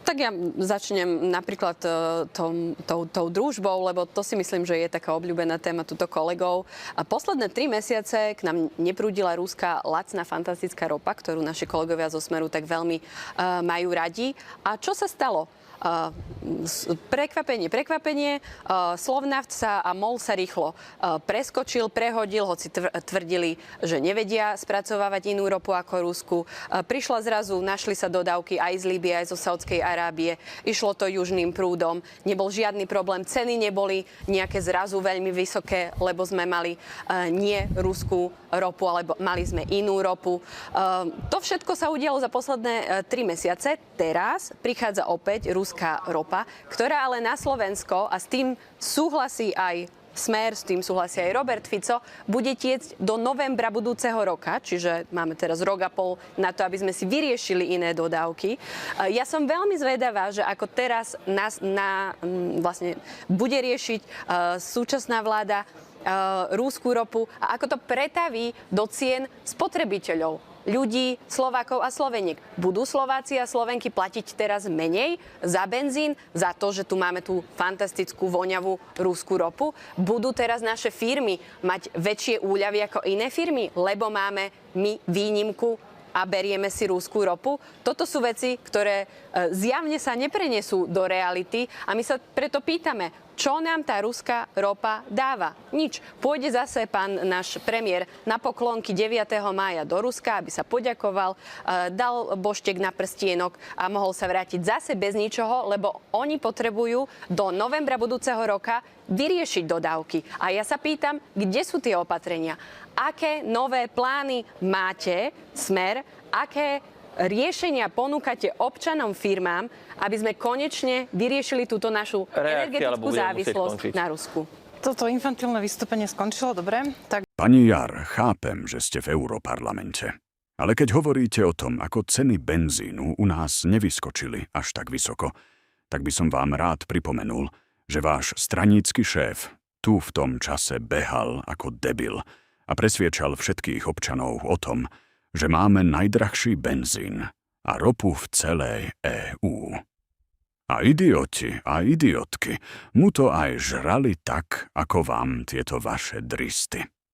Tak ja začnem napríklad tou družbou, lebo to si myslím, že je taká obľúbená téma tuto kolegov. A posledné 3 mesiace k nám neprúdila ruská lacná fantastická ropa, ktorú naši kolegovia zo Smeru tak veľmi majú radi. A čo sa stalo? Prekvapenie. Slovnaft a MOL sa rýchlo preskočil, prehodil, hoci tvrdili, že nevedia spracovávať inú ropu ako Rusku. Prišla zrazu, našli sa dodávky aj z Líbie, aj zo Saudskej Arábie. Išlo to južným prúdom. Nebol žiadny problém. Ceny neboli nejaké zrazu veľmi vysoké, lebo sme mali nie ruskú ropu, ale mali sme inú ropu. To všetko sa udialo za posledné 3 mesiace. Teraz prichádza opäť ruská ropa, ktorá ale na Slovensko, a s tým súhlasí aj Smer, s tým súhlasí aj Robert Fico, bude tiecť do novembra budúceho roka, čiže máme teraz rok a pol na to, aby sme si vyriešili iné dodávky. Ja som veľmi zvedavá, že ako teraz vlastne bude riešiť súčasná vláda ruskú ropu a ako to pretaví do cien spotrebiteľov, ľudí, Slovákov a Sloveniek. Budú Slováci a Slovenky platiť teraz menej za benzín, za to, že tu máme tú fantastickú voňavú ruskú ropu? Budú teraz naše firmy mať väčšie úľavy ako iné firmy, lebo máme my výnimku a berieme si ruskú ropu? Toto sú veci, ktoré zjavne sa neprenesú do reality a my sa preto pýtame, čo nám tá ruská ropa dáva? Nič. Pôjde zase pán náš premiér na poklonky 9. mája do Ruska, aby sa poďakoval, dal boštek na prstienok a mohol sa vrátiť zase bez ničoho, lebo oni potrebujú do novembra budúceho roka vyriešiť dodávky. A ja sa pýtam, kde sú tie opatrenia? Aké nové plány máte, Smer? Aké riešenia ponúkate občanom, firmám, aby sme konečne vyriešili túto našu energetickú závislosť na Rusku? Toto infantilné vystúpenie skončilo, dobre? Tak... Pani Jar, chápem, že ste v Europarlamente. Ale keď hovoríte o tom, ako ceny benzínu u nás nevyskočili až tak vysoko, tak by som vám rád pripomenul, že váš stranícky šéf tu v tom čase behal ako debil a presviečal všetkých občanov o tom, že máme najdrahší benzín a ropu v celej EÚ. A idioti a idiotky mu to aj žrali tak, ako vám tieto vaše dristy.